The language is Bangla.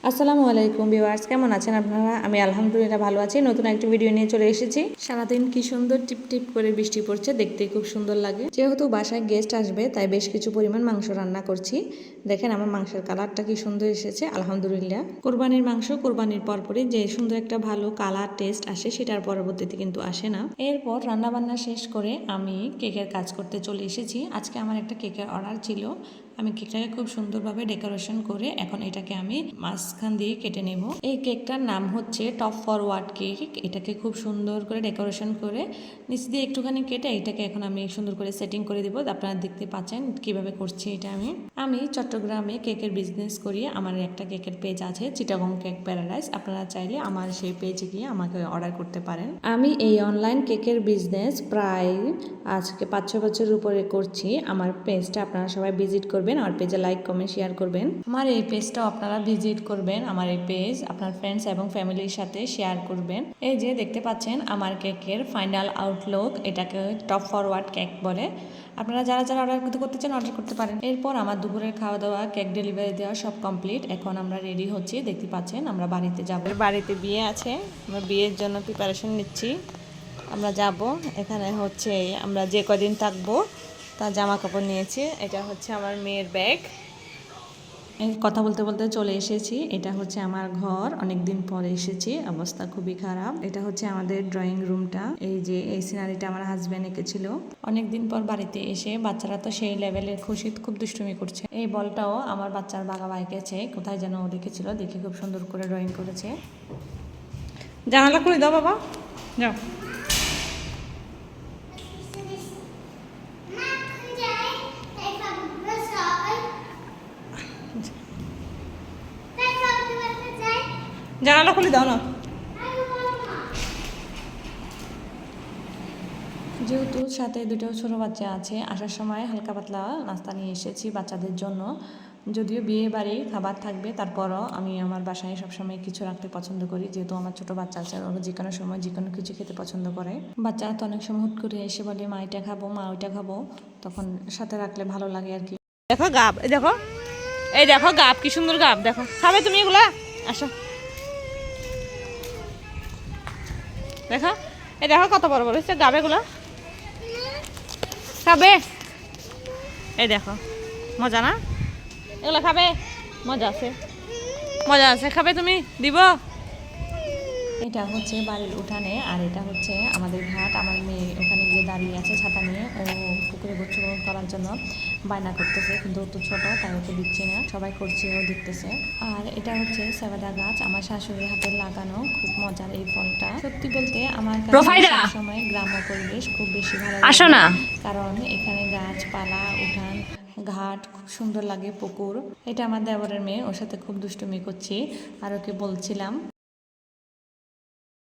আসসালামু আলাইকুম ভিউয়ার্স, কেমন আছেন আপনারা? আমি আলহামদুলিল্লাহ ভালো আছি। নতুন একটা ভিডিও নিয়ে চলে এসেছি। সারাদিন কি সুন্দর টিপ টিপ করে বৃষ্টি পড়ছে, দেখতে খুব সুন্দর লাগে। যেহেতু বাসায় গেস্ট আসবে তাই বেশ কিছু পরিমাণ মাংস রান্না করছি। দেখেন আমার মাংসের কালারটা কি সুন্দর এসেছে, আলহামদুলিল্লাহ। কোরবানির মাংস কোরবানির পরপরই যে সুন্দর একটা ভালো কালার টেস্ট আসে, সেটার পরবর্তীতে কিন্তু আসে না। এরপর রান্না বান্না শেষ করে আমি কেকের কাজ করতে চলে এসেছি। আজকে আমার একটা কেকের অর্ডার ছিল। আমি কেকটাকে খুব সুন্দরভাবে ডেকোরেশন করে এখন এটাকে আমি মাঝখান দিয়ে কেটে নেব। এই কেকটার নাম হচ্ছে টপ ফরওয়ার্ড কেক। এটাকে খুব সুন্দর করে ডেকোরেশন করে নিচ দিয়ে একটুখানি কেটে এটাকে এখন আমি সুন্দর করে সেটিং করে দিব। আপনারা দেখতে পাচ্ছেন কিভাবে করছি এটা। আমি চট্টগ্রামে কেকের বিজনেস করি। আমার একটা কেকের পেজ আছে, চিটাগং কেক প্যারাডাইস। আপনারা চাইলে আমার সেই পেজে গিয়ে আমাকে অর্ডার করতে পারেন। আমি এই অনলাইন কেকের বিজনেস প্রায় আজকে 5-6 বছরের উপরে করছি। আমার পেজটা আপনারা সবাই ভিজিট করবেন, আমার পেজে লাইক কমেন্ট শেয়ার করবেন। আমার এই পেজটাও আপনারা ভিজিট করবেন। আমার এই পেজ আপনার ফ্রেন্ডস এবং ফ্যামিলির সাথে শেয়ার করবেন। এই যে দেখতে পাচ্ছেন আমার কেকের ফাইনাল আউটলুক, এটাকে টপ ফরওয়ার্ড কেক বলে। আপনারা যারা যারা অর্ডার করতে চান অর্ডার করতে পারেন। এরপর আমার দুপুরের খাওয়া দাওয়া, কেক ডেলিভারি দেওয়া সব কমপ্লিট। এখন আমরা রেডি হচ্ছি, দেখতে পাচ্ছেন আমরা বাড়িতে যাব। বাড়িতে বিয়ে আছে, আমরা বিয়ের জন্য প্রিপারেশন নিচ্ছি। আমরা যাব, এখানে হচ্ছে আমরা যে কদিন থাকবো তার জামা কাপড় নিয়েছি। এটা হচ্ছে আমার মেয়ের ব্যাগ। কথা বলতে বলতে চলে এসেছি। এটা হচ্ছে আমার ঘর, অনেক দিন পরে এসেছি, অবস্থা খুবই খারাপ। এটা হচ্ছে আমাদের ড্রয়িং রুমটা। এই যে এই সিনারিটা আমার হাজব্যান্ড এঁকেছিল। অনেকদিন পর বাড়িতে এসে বাচ্চারা তো সেই লেভেলের খুশি, খুব দুষ্টুমি করছে। এই বলটাও আমার বাচ্চার বাবা এঁকেছে, কোথায় যেন দেখেছিল, দেখে খুব সুন্দর করে ড্রয়িং করেছে। জানালা খুলে দাও বাবা, যাও। জানালা খুলে দাও না। যেহেতু সাথে দুটো ছোটো বাচ্চা আছে, আসার সময় হালকা পাতলা নাস্তা নিয়ে এসেছি বাচ্চাদের জন্য। যদিও বিয়ে বাড়ি খাবার থাকবে, তারপরও আমি আমার বাসায় সবসময় কিছু রাখতে পছন্দ করি। যেহেতু আমার ছোটো বাচ্চা আছে, ওরা যে কোনো সময় যে কোনো কিছু খেতে পছন্দ করে। বাচ্চারা তো অনেক সময় হুট করে এসে বলে মা এটা খাবো, মা ওইটা খাবো, তখন সাথে রাখলে ভালো লাগে আর কি। দেখো গাব, এই দেখো, এই দেখো গাব, কি সুন্দর গাব দেখো। খাবে তুমি এগুলা? আসো দেখো, এই দেখো কত বড় বড় হচ্ছে গাবেগুলো। খাবে? এই দেখো, মজা না? এগুলো খাবে? মজা আছে, মজা আছে, খাবে তুমি? দিব। এটা হচ্ছে বাড়ির উঠানে, আর এটা হচ্ছে আমাদের ঘাট। আমার মেয়ে ওখানে গিয়ে দাঁড়িয়ে আছে ছাতা নিয়ে। ও পুকুরে গোসল করার জন্য বায়না করতেছে, কিন্তু ও তো ছোটো তাই ওকে দিচ্ছি না। সবাই করছে, ও দেখতেছে। আর এটা হচ্ছে সেবাদা গাছ, আমার শাশুড়ির হাতে লাগানো। খুব মজার এই ফলটা। সত্যি বলতে আমার কাছে সময় গ্রাম্য পরিবেশ খুব বেশি ভালো লাগে, কারণ এখানে গাছপালা, উঠান, ঘাট খুব সুন্দর লাগে, পুকুর। এটা আমার দেবরের মেয়ে, ওর সাথে খুব দুষ্টুমি করছি আর ওকে বলছিলাম